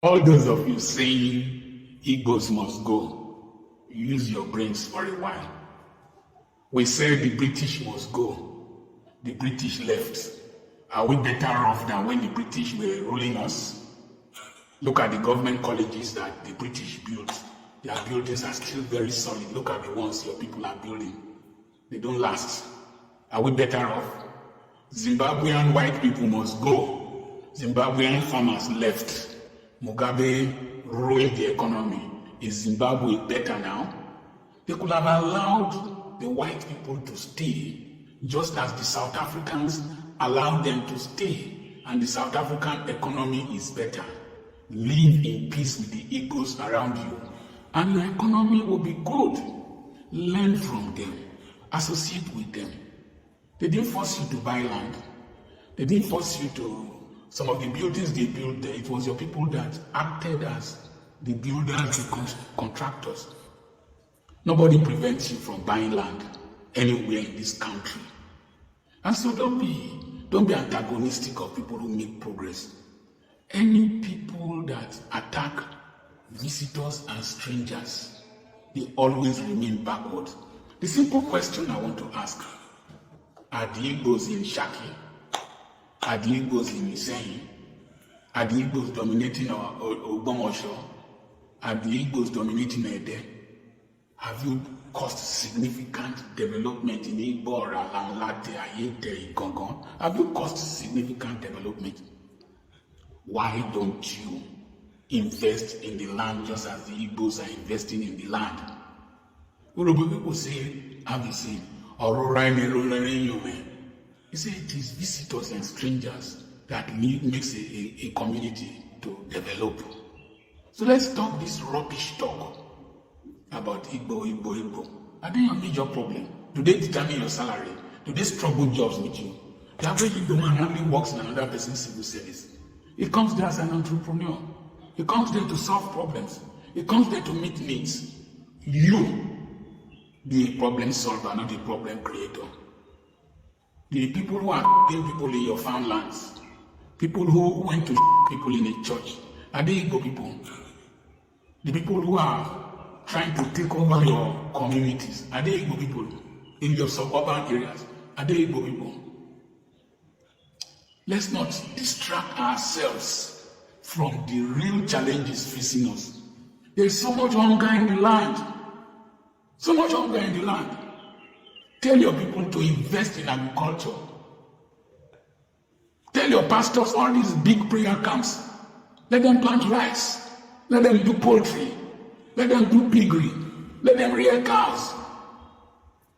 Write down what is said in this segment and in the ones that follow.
All those of you saying Igbos must go, use your brains for a while. We said the British must go. The British left. Are we better off than when the British were ruling us? Look at the government colleges that the British built. Their buildings are still very solid. Look at the ones your people are building. They don't last. Are we better off? Zimbabwean white people must go. Zimbabwean farmers left. Mugabe ruined the economy. Is Zimbabwe better now? They could have allowed the white people to stay, just as the South Africans allowed them to stay, and the South African economy is better. Live in peace with the Igbos around you, and your economy will be good. Learn from them. Associate with them. They didn't force you to buy land. They didn't force you to. Some of the buildings they built there, it was your people that acted as the builders, the contractors. Nobody prevents you from buying land anywhere in this country. And so don't be antagonistic of people who make progress. Any people that attack visitors and strangers, they always remain backward. The simple question I want to ask, are the Igbos in Shaki? Are the Igbos in Iseyin? Are the Igbos dominating our Ogbomosho? Are the Igbos dominating Ede? Have you caused significant development in Igbo, Ralanlate, Ayete, Igongon? Have you caused significant development? Why don't you invest in the land just as the Igbos are investing in the land? Urhobo people say, have you seen? You say it is visitors and strangers that makes a community to develop. So let's talk this rubbish talk about Igbo. Are they a major problem? Do they determine your salary? Do they struggle jobs with you? The average Igbo man hardly works in another person's civil service. He comes there as an entrepreneur. He comes there to solve problems. He comes there to meet needs. You be a problem solver, not a problem creator. The people who are people in your farmlands, people who went to people in a church, are they Igbo people? The people who are trying to take over your communities, are they Igbo people? In your suburban areas, are they Igbo people? Let's not distract ourselves from the real challenges facing us. There is so much hunger in the land. So much hunger in the land. Tell your people to invest in agriculture. Tell your pastors all these big prayer camps. Let them plant rice. Let them do poultry. Let them do piggery. Let them rear cows.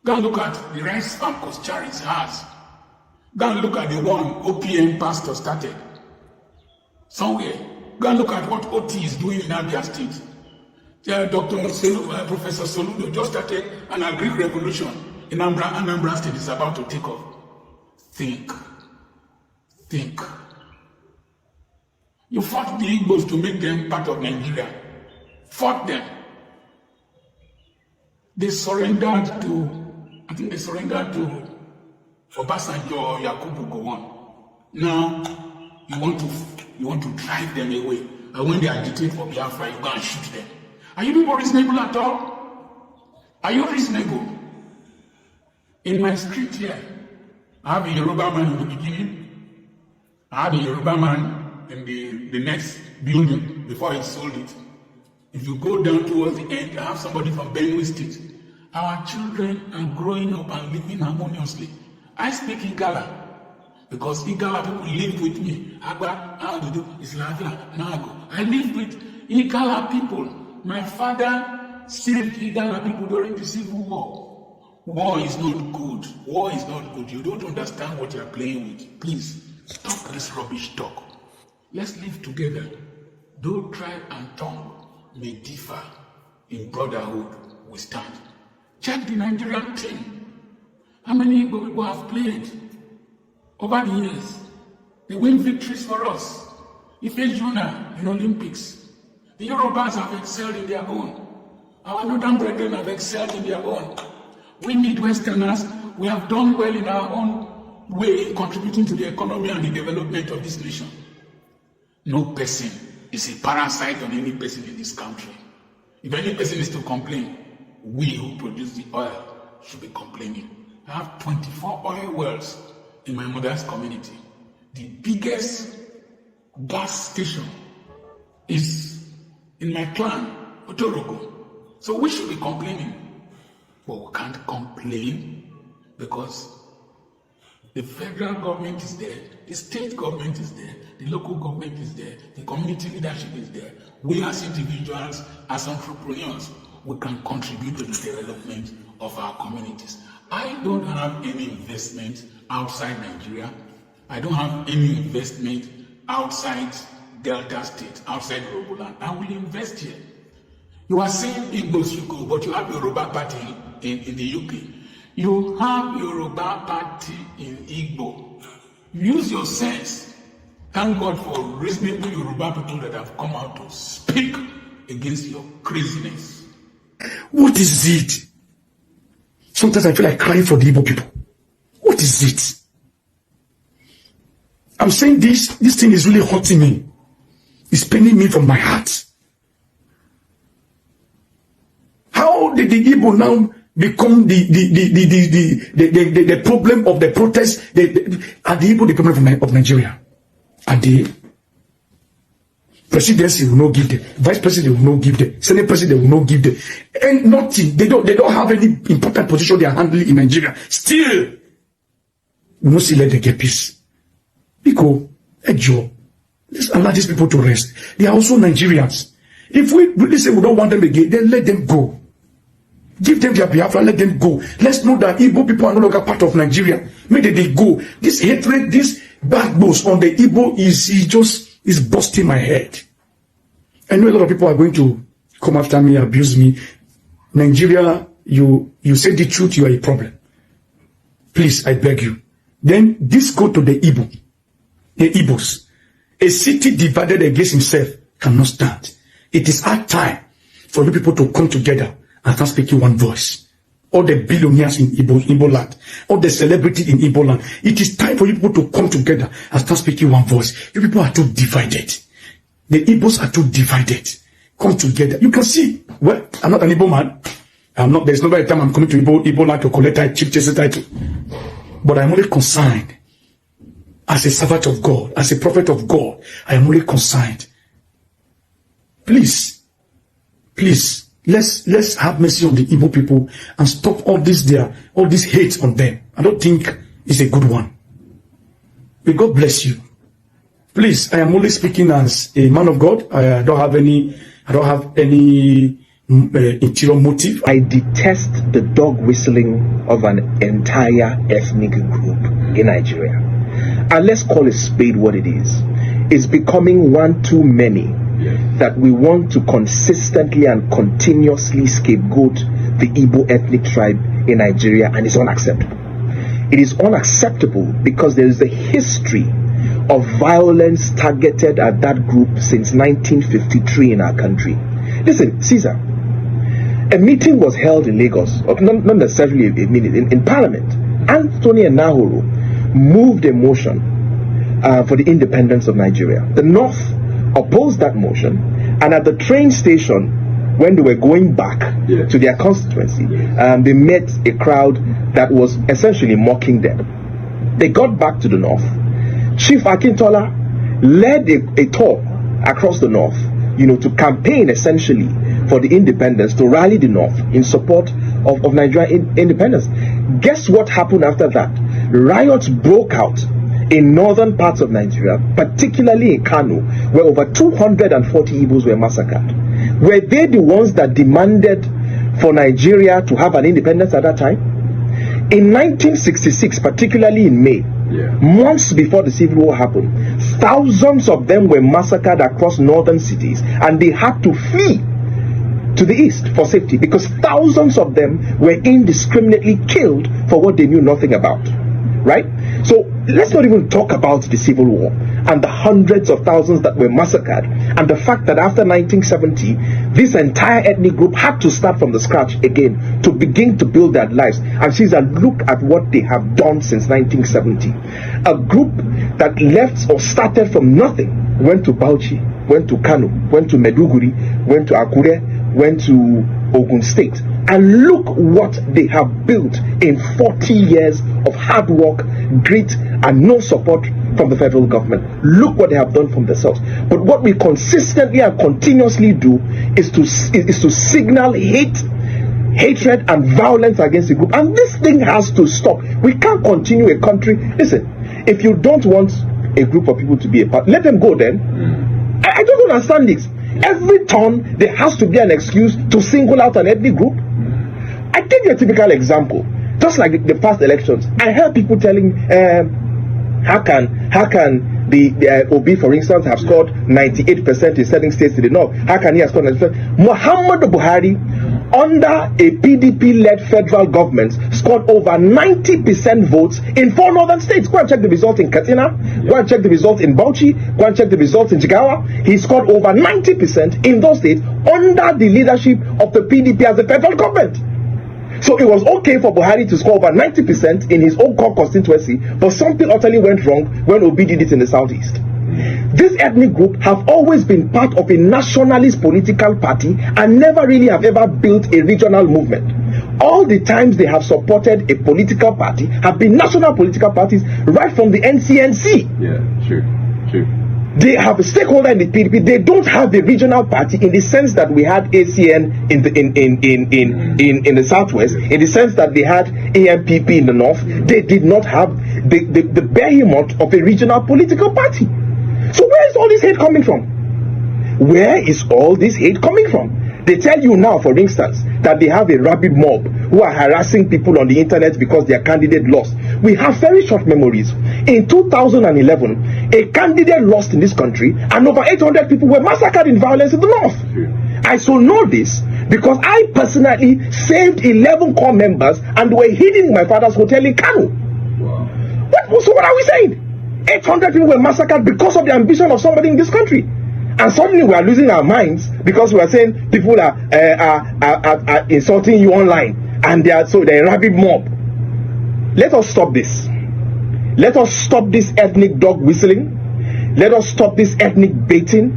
Go and look at the rice farm Charis has. Go and look at the one OPM pastor started. Somewhere. Go and look at what OT is doing in Abia State. Professor Soludo just started an agri revolution in Anambra State is about to take off. Think. You fought the Igbos to make them part of Nigeria. Fought them. They surrendered to Obasanjo or Yakubu Gowon. Now you want to drive them away. And when they agitate for Biafra, you go and shoot them. Are you people reasonable at all? Are you reasonable? In my street here, I have a Yoruba man in the beginning. I have a Yoruba man in the next building before he sold it. If you go down towards the end, I have somebody from Benue State. Our children are growing up and living harmoniously. I speak Igala because Igala people lived with me. Agba, how do you do? Islavia, Nago. I lived with Igala people. My father saved Igala people during the Civil War. War is not good. War is not good. You don't understand what you're playing with. Please, stop this rubbish talk. Let's live together. Though tribe and tongue may differ, in brotherhood we stand. Check the Nigerian team. How many Igbo people have played over the years? They win victories for us. Ife Juna in Olympics. The Yorubas have excelled in their own. Our northern brethren have excelled in their own. We Midwesterners, we have done well in our own way, contributing to the economy and the development of this nation. No person is a parasite on any person in this country. If any person is to complain, we who produce the oil should be complaining. I have 24 oil wells in my mother's community. The biggest gas station is in my clan, Urhobo. So we should be complaining. But we can't complain because the federal government is there, the state government is there, the local government is there, the community leadership is there. We as individuals, as entrepreneurs, we can contribute to the development of our communities. I don't have any investment outside Nigeria. I don't have any investment outside Delta State, outside Urhobo land. I will invest here. You are saying Igbos should go, but you have Yoruba party in the UK. You have Yoruba party in Igbo. Use your sense. Thank God for reasonable Yoruba people that have come out to speak against your craziness. What is it? Sometimes I feel like crying for the Igbo people. What is it? I'm saying this thing is really hurting me. It's paining me from my heart. How did the Igbo now become the problem of the protest? Are the Igbo the problem of Nigeria? Are they? Presidency will not give them. Vice president will not give them. Senate president will not give them. And nothing. They don't have any important position they are handling in Nigeria. Still, we must let them get peace. Because, Joe, let's allow these people to rest. They are also Nigerians. If we really say we don't want them again, then let them go. Give them their Biafra, let them go. Let's know that Igbo people are no longer part of Nigeria. Maybe they go. This hatred, this backbones on the Igbo is busting my head. I know a lot of people are going to come after me, abuse me. Nigeria, you say the truth, you are a problem. Please, I beg you. Then this go to the Igbo. The Igbos. A city divided against himself cannot stand. It is our time for you people to come together and start speaking one voice. All the billionaires in Igbo land, all the celebrities in Igbo land. It is time for you people to come together and start speaking one voice. You people are too divided. The Igbos are too divided. Come together. You can see, well, I'm not an Igbo man. There's no time I'm coming to Igbo land to collect a chief justice title. But I'm only concerned as a servant of God, as a prophet of God. I am only concerned. Please, let's have mercy on the Igbo people and stop all this hate on them. I don't think it's a good one. May God bless you. Please, I am only speaking as a man of God. I don't have any interior motive. I detest the dog whistling of an entire ethnic group in Nigeria. And let's call a spade what it is. It's becoming one too many that we want to consistently and continuously scapegoat the Igbo ethnic tribe in Nigeria, and it's unacceptable. It is unacceptable because there is a history of violence targeted at that group since 1953 in our country. Listen, Caesar, a meeting was held in Lagos, not necessarily a meeting, in Parliament. Anthony and Nahoro moved a motion for the independence of Nigeria. The North opposed that motion, and at the train station, when they were going back to their constituency, they met a crowd that was essentially mocking them. They got back to the North. Chief Akintola led a tour across the North, to campaign essentially for the independence, to rally the North in support of Nigerian independence. Guess what happened after that? Riots broke out in northern parts of Nigeria, particularly in Kano, where over 240 Igbos were massacred. Were they the ones that demanded for Nigeria to have an independence at that time? In 1966, particularly in May, months before the Civil War happened, thousands of them were massacred across northern cities, and they had to flee to the east for safety because thousands of them were indiscriminately killed for what they knew nothing about. right? So let's not even talk about the Civil War and the hundreds of thousands that were massacred, and the fact that after 1970, this entire ethnic group had to start from the scratch again to begin to build their lives. And she's a look at what they have done since 1970. A group that left or started from nothing, went to Bauchi, went to Kano, went to Meduguri, went to Akure, went to Ogun State, and look what they have built in 40 years of hard work, grit, and no support from the federal government. Look what they have done from themselves. But what we consistently and continuously do is to signal hatred and violence against the group, and this thing has to stop. We can't continue a country. Listen, if you don't want a group of people to be a part, let them go then. I don't understand this. Every turn there has to be an excuse to single out an ethnic group. I take you a typical example. Just like the past elections, I heard people telling, how can the Obi, for instance, have scored 98% in certain states to the north? How can he have scored 90%? Muhammadu Buhari, under a PDP-led federal government, scored over 90% votes in 4 northern states. Go and check the results in Katsina. Go and check the results in Bauchi. Go and check the results in Jigawa. He scored over 90% in those states under the leadership of the PDP as the federal government. So it was okay for Buhari to score over 90% in his own core constituency, but something utterly went wrong when Obi did it in the southeast. This ethnic group have always been part of a nationalist political party and never really have ever built a regional movement. All the times they have supported a political party have been national political parties, right from the NCNC. Yeah, true. They have a stakeholder in the PDP. They don't have a regional party in the sense that we had ACN in the southwest, in the sense that they had AMPP in the north. They did not have the behemoth of a regional political party. So where is all this hate coming from? Where is all this hate coming from? They tell you now, for instance, that they have a rabid mob who are harassing people on the internet because their candidate lost. We have very short memories. In 2011, a candidate lost in this country and over 800 people were massacred in violence in the north. I so know this because I personally saved 11 core members and were hidden in my father's hotel in Kano. So what are we saying? 800 people were massacred because of the ambition of somebody in this country. And suddenly we are losing our minds because we are saying people are insulting you online, and they're a rabid mob. Let us stop this. Let us stop this ethnic dog whistling. Let us stop this ethnic baiting.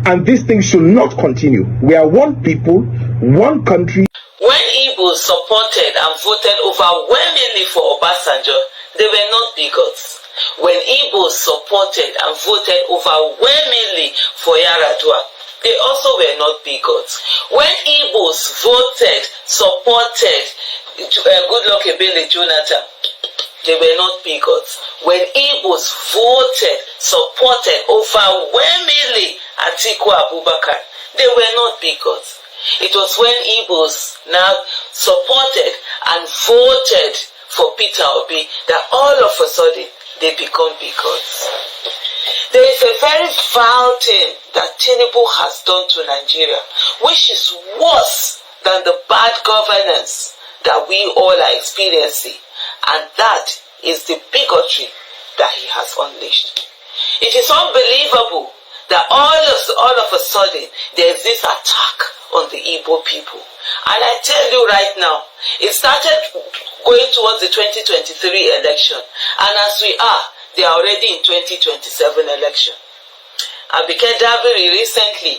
And this thing should not continue. We are one people, one country. When Igbo supported and voted overwhelmingly for Obasanjo, they were not bigots. When Igbo supported and voted overwhelmingly for Yaradua, they also were not bigots. When Igbos voted, supported Goodluck Ebele Jonathan, they were not bigots. When Igbos voted, supported overwhelmingly Atiku Abubakar, they were not bigots. It was when Igbos now supported and voted for Peter Obi that all of a sudden they become bigots. There is a very foul thing that Tinubu has done to Nigeria, which is worse than the bad governance that we all are experiencing, and that is the bigotry that he has unleashed. It is unbelievable that all of a sudden there is this attack on the Igbo people. And I tell you right now, it started going towards the 2023 election, and as we are, they are already in 2027 election. Abike Dabiri recently,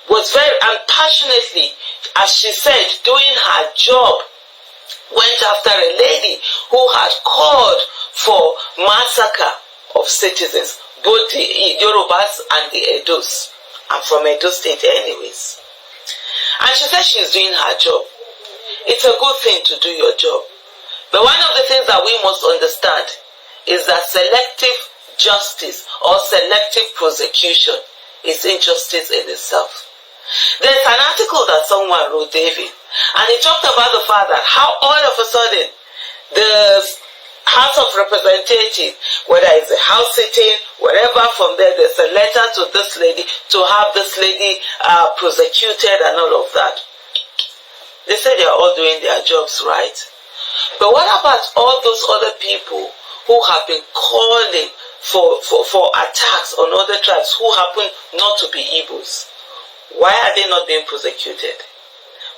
was very passionately, as she said, doing her job, went after a lady who had called for massacre of citizens, both the Yorubas and the Edos. I'm from Edo State anyways. And she said she's doing her job. It's a good thing to do your job. But one of the things that we must understand is that selective justice or selective prosecution is injustice in itself. There's an article that someone wrote, David, and he talked about the fact that how all of a sudden the House of Representatives, whether it's a house sitting, wherever, from there, there's a letter to this lady to have this lady prosecuted and all of that. They say they're all doing their jobs right. But what about all those other people who have been calling for attacks on other tribes who happen not to be Igbos? Why are they not being prosecuted?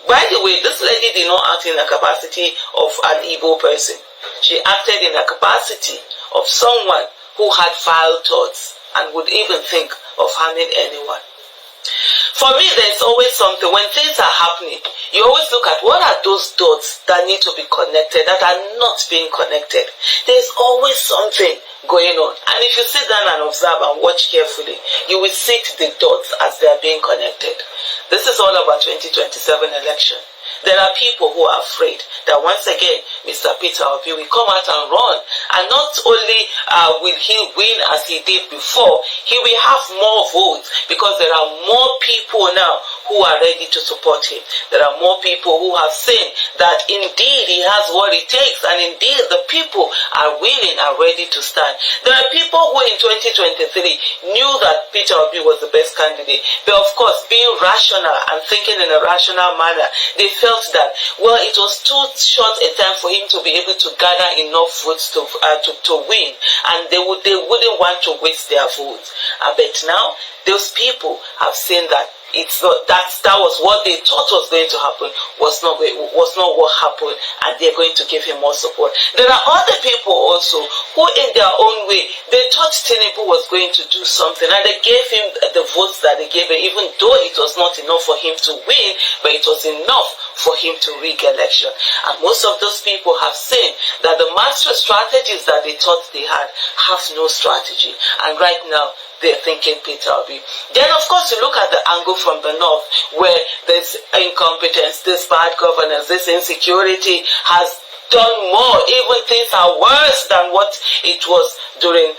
By the way, this lady did not act in the capacity of an Igbo person. She acted in the capacity of someone who had vile thoughts and would even think of harming anyone. For me, there's always something. When things are happening, you always look at what are those dots that need to be connected, that are not being connected. There's always something going on. And if you sit down and observe and watch carefully, you will see the dots as they are being connected. This is all about 2027 election. There are people who are afraid that once again, Mr. Peter Obi will come out and run. And not only will he win as he did before, he will have more votes because there are more people now who are ready to support him. There are more people who have seen that indeed he has what it takes, and indeed the people are willing and ready to stand. There are people who in 2023 knew that Peter Obi was the best candidate, but of course, being rational and thinking in a rational manner, they felt that, well, it was too short a time for him to be able to gather enough votes to win, and they wouldn't want to waste their votes. But now, those people have seen that that was what they thought was going to happen was not what happened, and they're going to give him more support. There are other people also who in their own way, they thought Tinubu was going to do something, and they gave him the votes that they gave him, even though it was not enough for him to win, but it was enough for him to rig election. And most of those people have seen that the master strategies that they thought they had have no strategy, and right now they're thinking Peter Obi. Then, of course, you look at the angle from the north, where there's incompetence, this bad governance, this insecurity has done more. Even things are worse than what it was during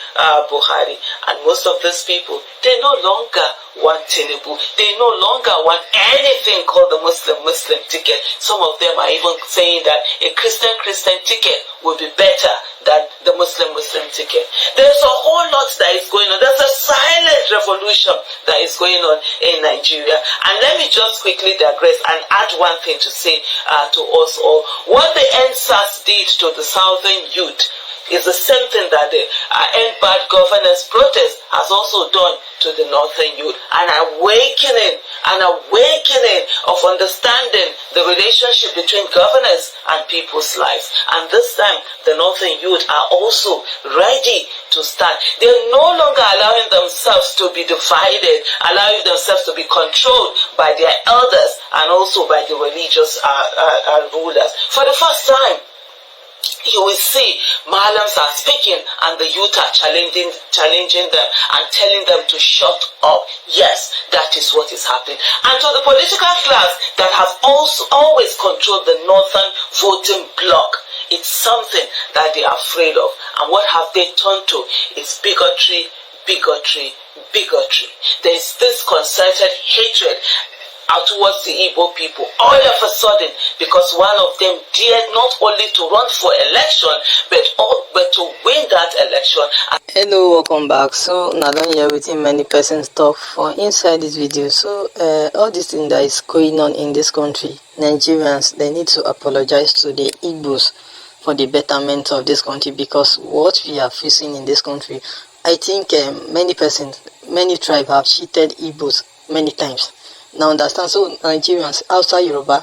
Buhari. And most of these people, they no longer want Tinubu. They no longer want anything called the Muslim ticket. Some of them are even saying that a Christian ticket would be better than the Muslim ticket. There's a whole lot that is going on. There's a silent revolution that is going on in Nigeria. And let me just quickly digress and add one thing to say to us all. What the NSAS did to the southern youth is the same thing that the End Bad Governance protest has also done to the northern youth. An awakening of understanding the relationship between governance and people's lives. And this time, the northern youth are also ready to stand. They're no longer allowing themselves to be divided, allowing themselves to be controlled by their elders and also by the religious rulers. For the first time, you will see Malams are speaking and the youth are challenging them and telling them to shut up. Yes, that is what is happening. And to the political class that have also always controlled the northern voting bloc, it's something that they are afraid of. And what have they turned to? It's bigotry. There is this concerted hatred towards the Igbo people, all of a sudden, because one of them dared not only to run for election, but to win that election. Hello, welcome back. So now don't hear everything many persons talk for inside this video. So all this thing that is going on in this country, Nigerians, they need to apologize to the Igbos for the betterment of this country, because what we are facing in this country, I think many tribes have cheated Igbos many times. Now understand, so Nigerians outside Yoruba,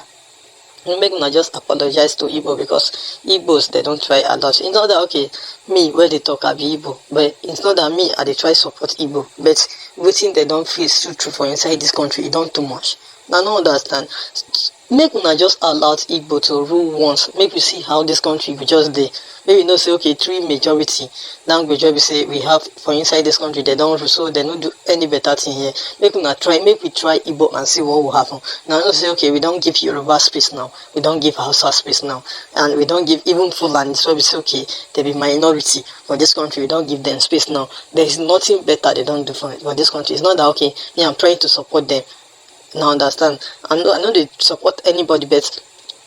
you make not just apologize to Igbo, because Igbos, they don't try a lot. It's not that, okay, me, where they talk, I be Igbo, but it's not that me, I they try support Igbo, but waiting they don't feel true for inside this country, it don't too much. Now, no understand. Make una just allow Igbo to rule once. Make we see how this country will just dey. Maybe no say, okay, 3 majority language we say we have for inside this country, they don't rule, so they don't do any better thing here. Make we try Igbo and see what will happen. Now no say, okay, we don't give Yoruba space now, we don't give Hausa space now, and we don't give even Fulani. So we say, okay, they be minority for this country, we don't give them space now. There is nothing better they don't do for this country. It's not that, okay, me, I'm trying to support them. Now understand, I know they support anybody, but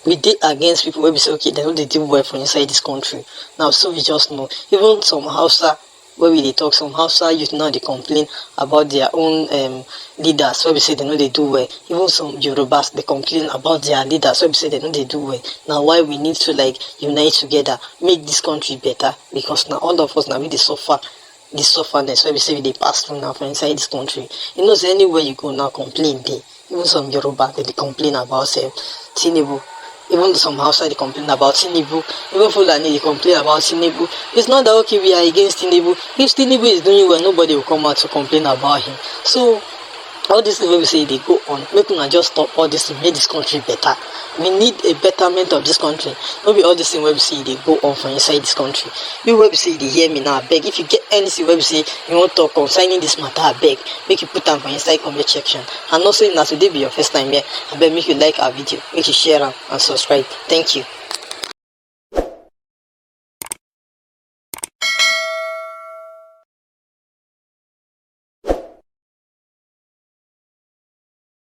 we did against people where we say, okay, they know they do well for inside this country. Now, so we just know, even some Hausa, where we dey talk some Hausa youth now they complain about their own leaders, where we say they know they do well. Even some Yorubas they complain about their leaders, where we say they know they do well. Now why we need to like unite together, make this country better, because now all of us now we dey suffer. This sufferness where we say they pass through now for inside this country. You know, so anywhere you go now complain they. Even some Yoruba they complain about Tinubu. Even some Hausa they complain about Tinubu. Even Fulani they complain about Tinubu. It's not that okay we are against Tinubu. If Tinubu is doing well, nobody will come out to complain about him. So all this thing we say they go on. Make una just stop all this to make this country better. We need a betterment of this country. Maybe all this thing where we say they go on for inside this country. You where we say they hear me now, I beg. If you get anything where we say you want to talk concerning this matter, I beg. Make you put them for inside comment section. And also if now today be your first time here, I beg make you like our video, make you share them and subscribe. Thank you.